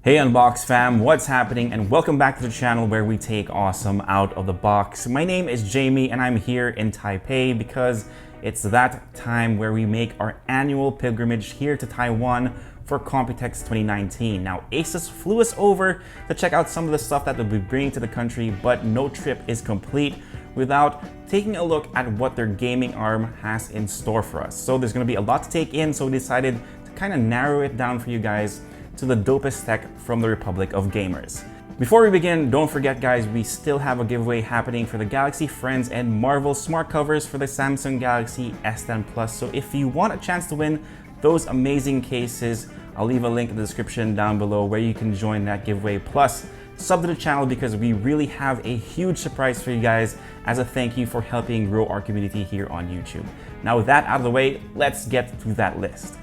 Hey Unbox fam, what's happening, and welcome back to the channel where we take awesome out of the box. My name is Jamie and I'm here in Taipei because it's that time where we make our annual pilgrimage here to Taiwan for COMPUTEX 2019. Now Asus flew us over to check out some of the stuff that they'll be bringing to the country, but no trip is complete without taking a look at what their gaming arm has in store for us. So there's going to be a lot to take in, so we decided to kind of narrow it down for you guys to the dopest tech from the Republic of Gamers. Before we begin, don't forget guys, we still have a giveaway happening for the Galaxy Friends and Marvel smart covers for the Samsung Galaxy S10 Plus. So if you want a chance to win those amazing cases, I'll leave a link in the description down below where you can join that giveaway. Plus, sub to the channel because we really have a huge surprise for you guys as a thank you for helping grow our community here on YouTube. Now with that out of the way, let's get to that list.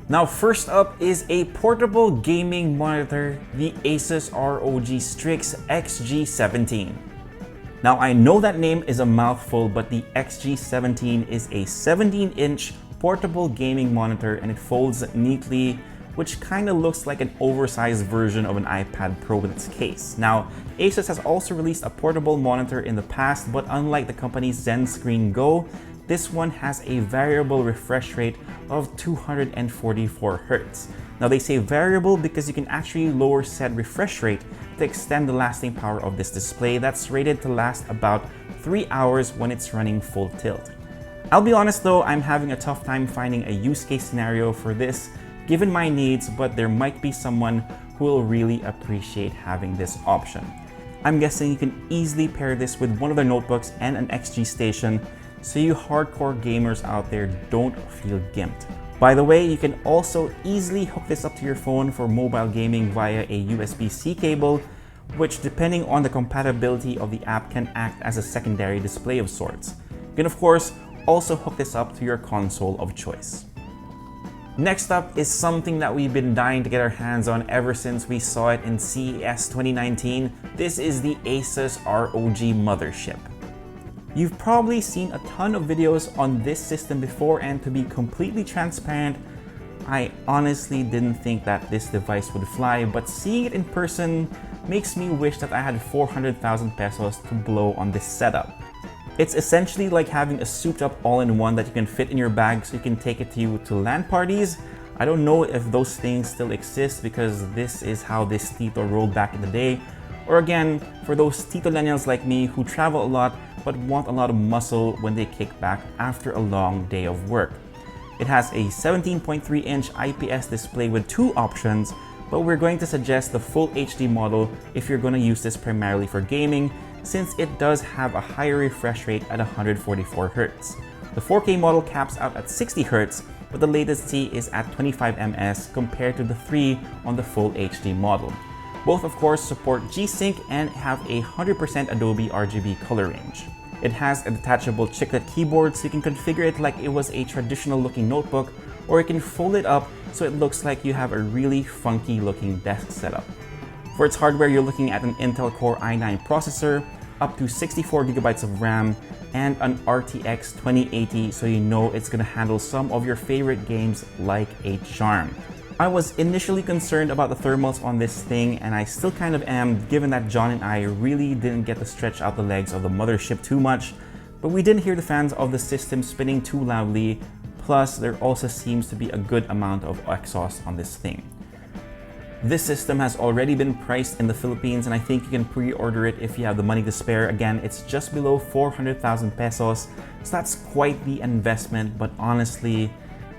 Now first up is a portable gaming monitor, the Asus ROG Strix XG17. Now I know that name is a mouthful, but the XG17 is a 17-inch portable gaming monitor and it folds neatly, which kind of looks like an oversized version of an iPad Pro with its case. Now, Asus has also released a portable monitor in the past, but unlike the company's Zen Screen Go, this one has a variable refresh rate of 244 Hz. Now they say variable because you can actually lower said refresh rate to extend the lasting power of this display that's rated to last about 3 hours when it's running full tilt. I'll be honest though, I'm having a tough time finding a use case scenario for this given my needs, but there might be someone who will really appreciate having this option. I'm guessing you can easily pair this with one of their notebooks and an XG station, so you hardcore gamers out there don't feel gimped. By the way, you can also easily hook this up to your phone for mobile gaming via a USB-C cable, which depending on the compatibility of the app can act as a secondary display of sorts. You can of course also hook this up to your console of choice. Next up is something that we've been dying to get our hands on ever since we saw it in CES 2019. This is the Asus ROG Mothership. You've probably seen a ton of videos on this system before, and to be completely transparent, I honestly didn't think that this device would fly, but seeing it in person makes me wish that I had 400,000 pesos to blow on this setup. It's essentially like having a souped up all-in-one that you can fit in your bag so you can take it to LAN parties. I don't know if those things still exist because this is how this THETA rolled back in the day. Or again, for those Tito-lennials like me who travel a lot but want a lot of muscle when they kick back after a long day of work. It has a 17.3-inch IPS display with two options, but we're going to suggest the full HD model if you're going to use this primarily for gaming, since it does have a higher refresh rate at 144 Hz. The 4K model caps out at 60 Hz, but the latency is at 25 ms compared to the 3 on the full HD model. Both of course support G-Sync and have a 100% Adobe RGB color range. It has a detachable chiclet keyboard so you can configure it like it was a traditional looking notebook, or you can fold it up so it looks like you have a really funky looking desk setup. For its hardware, you're looking at an Intel Core i9 processor, up to 64 GB of RAM, and an RTX 2080, so you know it's going to handle some of your favorite games like a charm. I was initially concerned about the thermals on this thing, and I still kind of am, given that John and I really didn't get to stretch out the legs of the mothership too much, but we didn't hear the fans of the system spinning too loudly, plus there also seems to be a good amount of exhaust on this thing. This system has already been priced in the Philippines, and I think you can pre-order it if you have the money to spare. Again, it's just below 400,000 pesos, so that's quite the investment, but honestly,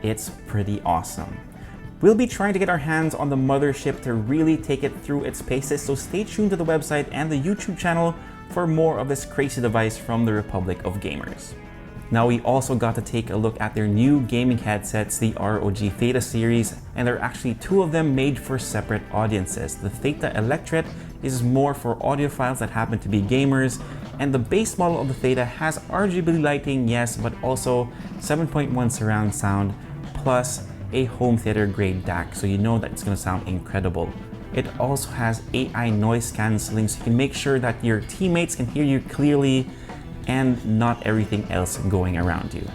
it's pretty awesome. We'll be trying to get our hands on the mothership to really take it through its paces, so stay tuned to the website and the YouTube channel for more of this crazy device from the Republic of Gamers. Now we also got to take a look at their new gaming headsets, the ROG THETA series, and there are actually two of them made for separate audiences. The THETA Electret is more for audiophiles that happen to be gamers, and the base model of the THETA has RGB lighting, yes, but also 7.1 surround sound, plus a home theater grade DAC, so you know that it's going to sound incredible. It also has AI noise cancelling, so you can make sure that your teammates can hear you clearly and not everything else going around you.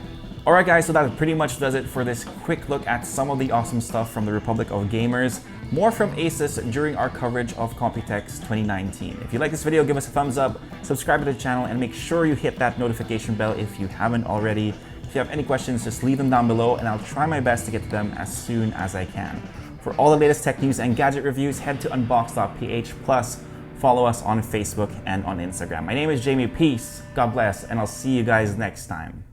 Alright guys, so that pretty much does it for this quick look at some of the awesome stuff from the Republic of Gamers. more from Asus during our coverage of COMPUTEX 2019. If you like this video, give us a thumbs up, subscribe to the channel, and make sure you hit that notification bell if you haven't already. If you have any questions, just leave them down below and I'll try my best to get to them as soon as I can. For all the latest tech news and gadget reviews, head to unbox.ph, plus follow us on Facebook and on Instagram. My name is Jamie. Peace, God bless, and I'll see you guys next time.